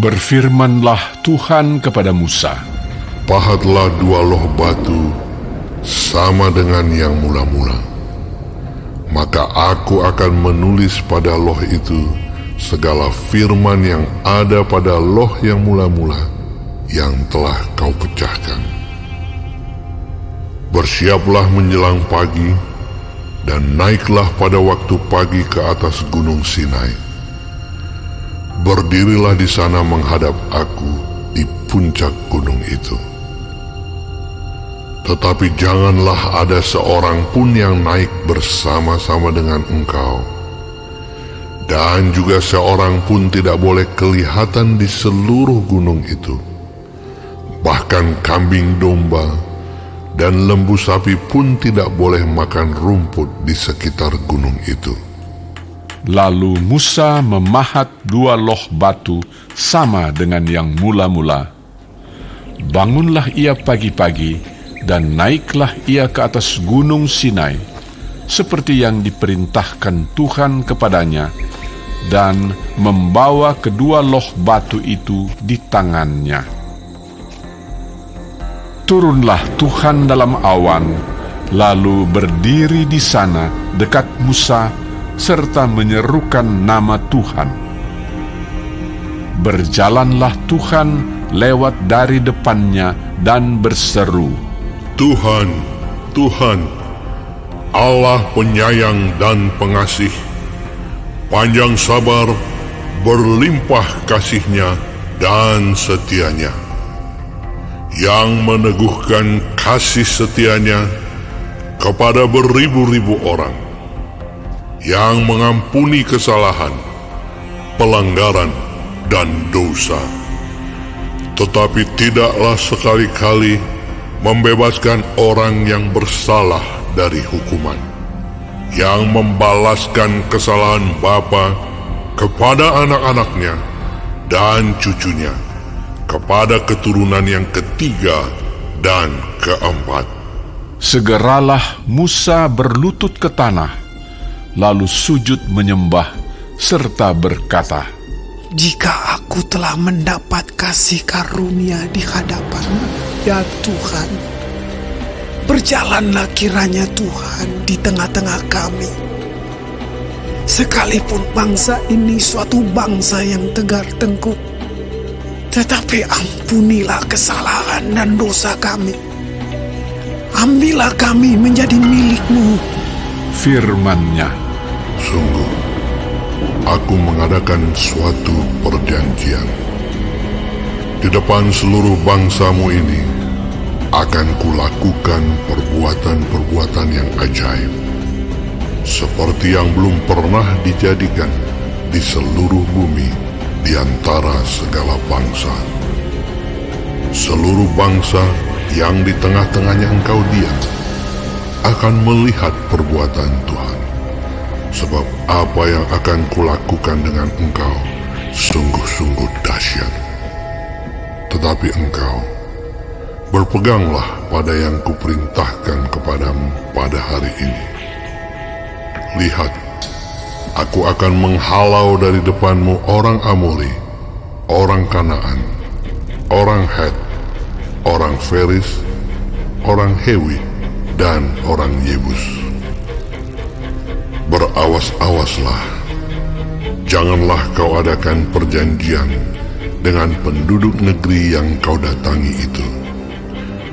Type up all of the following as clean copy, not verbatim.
Berfirmanlah Tuhan kepada Musa, "Pahatlah 2 loh batu sama dengan yang mula-mula. Maka aku akan menulis pada loh itu segala firman yang ada pada loh yang mula-mula yang telah kau pecahkan. Bersiaplah menjelang pagi dan naiklah pada waktu pagi ke atas gunung Sinai. Berdirilah di sana menghadap aku di puncak gunung itu. Tetapi janganlah ada seorang pun yang naik bersama-sama dengan engkau, dan juga seorang pun tidak boleh kelihatan di seluruh gunung itu. Bahkan kambing domba dan lembu sapi pun tidak boleh makan rumput di sekitar gunung itu." Lalu Musa memahat 2 loh batu sama dengan yang mula-mula. Bangunlah ia pagi-pagi dan naiklah ia ke atas gunung Sinai, seperti yang diperintahkan Tuhan kepadanya, dan membawa kedua loh batu itu di tangannya. Turunlah Tuhan dalam awan, lalu berdiri di sana dekat Musa, serta menyerukan nama Tuhan. Berjalanlah Tuhan lewat dari depannya dan berseru, "Tuhan, Tuhan, Allah penyayang dan pengasih, panjang sabar, berlimpah kasih-Nya dan setia-Nya, yang meneguhkan kasih setia-Nya kepada beribu-ribu orang, yang mengampuni kesalahan, pelanggaran, dan dosa, tetapi tidaklah sekali-kali membebaskan orang yang bersalah dari hukuman, yang membalaskan kesalahan bapa kepada anak-anaknya dan cucunya, kepada keturunan yang ketiga dan keempat." Segeralah Musa berlutut ke tanah, lalu sujud menyembah serta berkata, "Jika aku telah mendapat kasih karunia di hadapan-Mu, ya Tuhan, berjalanlah kiranya Tuhan di tengah-tengah kami. Sekalipun bangsa ini suatu bangsa yang tegar tengkuk, tetapi ampunilah kesalahan dan dosa kami. Ambillah kami menjadi milik-Mu." Firman-Nya, "Sungguh, aku mengadakan suatu perjanjian. Di depan seluruh bangsamu ini, akan kulakukan perbuatan-perbuatan yang ajaib, seperti yang belum pernah dijadikan di seluruh bumi di antara segala bangsa. Seluruh bangsa yang di tengah-tengahnya engkau diam akan melihat perbuatan Tuhan, sebab apa yang akan kulakukan dengan engkau sungguh-sungguh dahsyat. Tetapi engkau berpeganglah pada yang kuperintahkan kepadamu pada hari ini. Lihat, aku akan menghalau dari depanmu orang Amori, orang Kanaan, orang Het, orang Feris, orang Hewi, dan orang Yebus. Berawas-awaslah, janganlah kau adakan perjanjian dengan penduduk negeri yang kau datangi itu,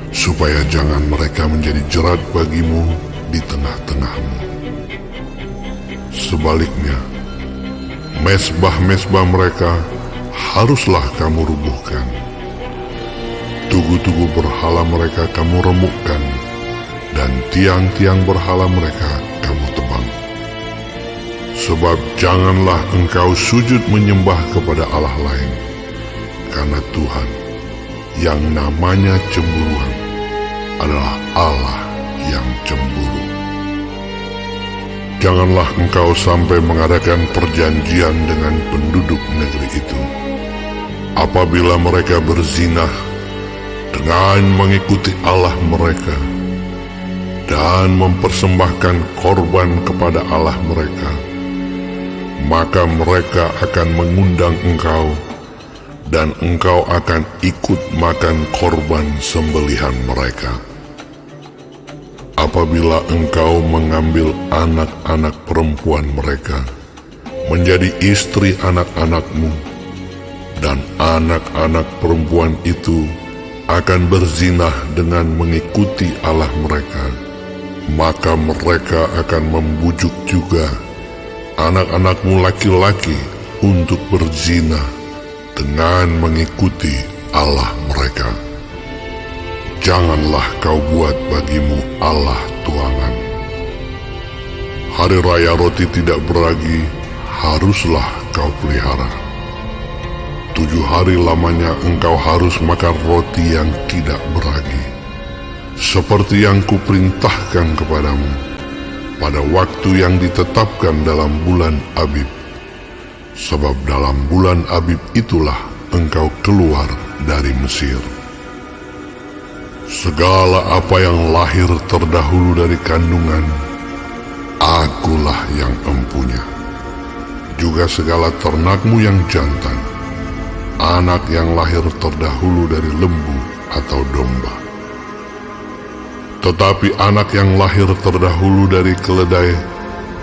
supaya jangan mereka menjadi jerat bagimu di tengah-tengahmu. Sebaliknya, mezbah-mezbah mereka haruslah kamu rubuhkan. Tugu-tugu berhala mereka kamu remukkan, dan tiang-tiang berhala mereka kamu tebang. Sebab janganlah engkau sujud menyembah kepada Allah lain, karena Tuhan yang namanya cemburuan adalah Allah yang cemburu. Janganlah engkau sampai mengadakan perjanjian dengan penduduk negeri itu, apabila mereka berzinah dengan mengikuti Allah mereka dan mempersembahkan korban kepada Allah mereka, maka mereka akan mengundang engkau dan engkau akan ikut makan korban sembelihan mereka. Apabila engkau mengambil anak-anak perempuan mereka menjadi istri anak-anakmu, dan anak-anak perempuan itu akan berzinah dengan mengikuti Allah mereka, maka mereka akan membujuk juga anak-anakmu laki-laki untuk berzinah dengan mengikuti Allah mereka. Janganlah kau buat bagimu Allah tuangan. Hari raya roti tidak beragi haruslah kau pelihara. 7 hari lamanya engkau harus makan roti yang tidak beragi, seperti yang kuperintahkan kepadamu pada waktu yang ditetapkan dalam bulan Abib. Sebab dalam bulan Abib itulah engkau keluar dari Mesir. Segala apa yang lahir terdahulu dari kandungan, akulah yang empunya. Juga segala ternakmu yang jantan, anak yang lahir terdahulu dari lembu atau domba. Tetapi anak yang lahir terdahulu dari keledai,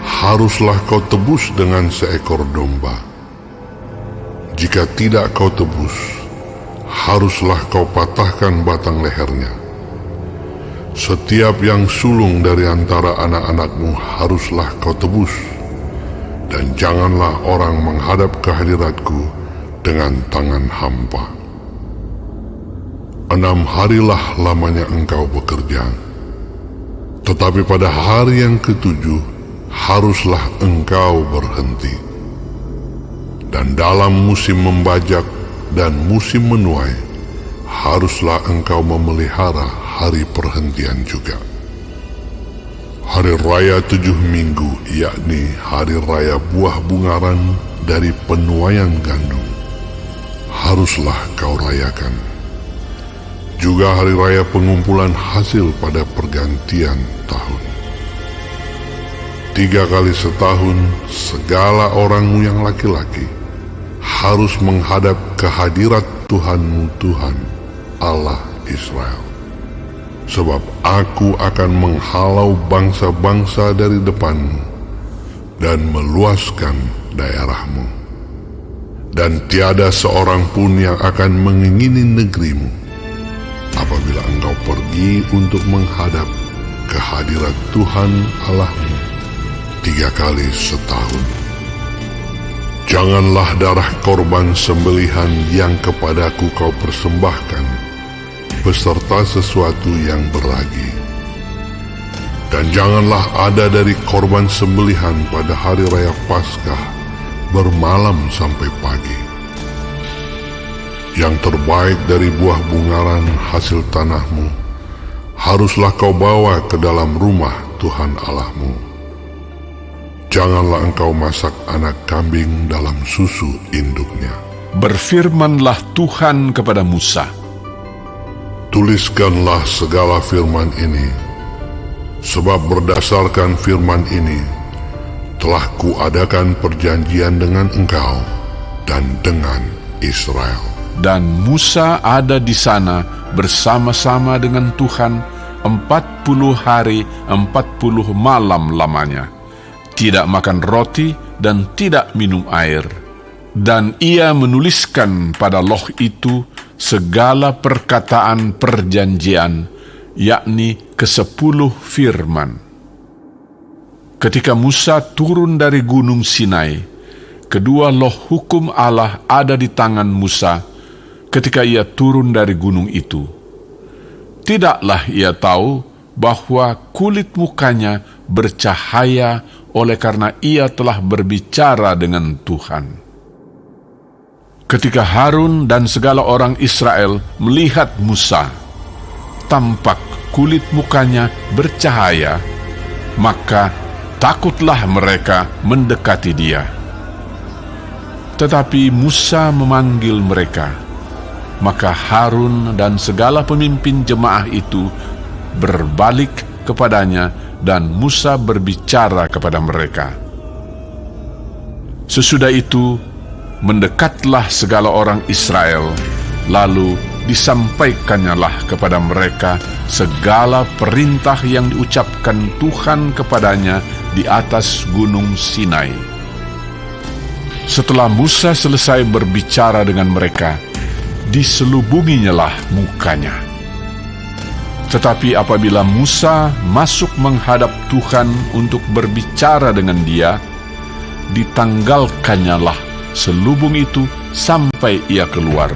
haruslah kau tebus dengan seekor domba. Jika tidak kau tebus, haruslah kau patahkan batang lehernya. Setiap yang sulung dari antara anak-anakmu haruslah kau tebus, dan janganlah orang menghadap ke hadiratku dengan tangan hampa. 6 harilah lamanya engkau bekerja, tetapi pada hari yang ke-7 haruslah engkau berhenti. Dan dalam musim membajak dan musim menuai, haruslah engkau memelihara hari perhentian juga. Hari raya 7 minggu, yakni hari raya buah bungaran dari penuaian gandum, haruslah kau rayakan. Juga hari raya pengumpulan hasil pada pergantian tahun. 3 kali setahun segala orangmu yang laki-laki harus menghadap ke hadirat Tuhanmu Tuhan, Allah Israel. Sebab aku akan menghalau bangsa-bangsa dari depanmu dan meluaskan daerahmu. Dan tiada seorang pun yang akan mengingini negerimu apabila engkau pergi untuk menghadap ke hadirat Tuhan Allahmu 3 kali setahun. Janganlah darah korban sembelihan yang kepadaku kau persembahkan beserta sesuatu yang beragi. Dan janganlah ada dari korban sembelihan pada hari raya Paskah bermalam sampai pagi. Yang terbaik dari buah bungaran hasil tanahmu haruslah kau bawa ke dalam rumah Tuhan Allahmu. Janganlah engkau masak anak kambing dalam susu induknya. Berfirmanlah Tuhan kepada Musa, tuliskanlah segala firman ini, sebab berdasarkan firman ini telah kuadakan perjanjian dengan engkau dan dengan Israel. Dan Musa ada di sana bersama-sama dengan Tuhan 40 hari 40 malam lamanya, tidak makan roti dan tidak minum air. Dan ia menuliskan pada loh itu segala perkataan perjanjian, yakni ke-10 firman. Ketika Musa turun dari gunung Sinai, kedua loh hukum Allah ada di tangan Musa ketika ia turun dari gunung itu. Tidaklah ia tahu bahwa kulit mukanya bercahaya oleh karena ia telah berbicara dengan Tuhan. Ketika Harun dan segala orang Israel melihat Musa, tampak kulit mukanya bercahaya, maka takutlah mereka mendekati dia. Tetapi Musa memanggil mereka, maka Harun dan segala pemimpin jemaah itu berbalik kepadanya dan Musa berbicara kepada mereka. Sesudah itu mendekatlah segala orang Israel, lalu disampaikannyalah kepada mereka segala perintah yang diucapkan Tuhan kepadanya di atas gunung Sinai. Setelah Musa selesai berbicara dengan mereka, diselubunginyalah mukanya. Tetapi apabila Musa masuk menghadap Tuhan untuk berbicara dengan dia, ditanggalkannyalah selubung itu sampai ia keluar.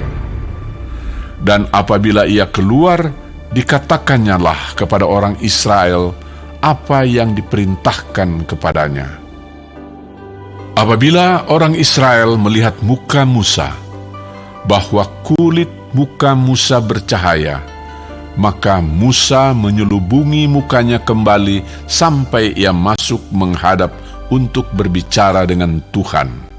Dan apabila ia keluar, dikatakannyalah kepada orang Israel apa yang diperintahkan kepadanya. Apabila orang Israel melihat muka Musa, bahwa kulit muka Musa bercahaya, maka Musa menyelubungi mukanya kembali sampai ia masuk menghadap untuk berbicara dengan Tuhan.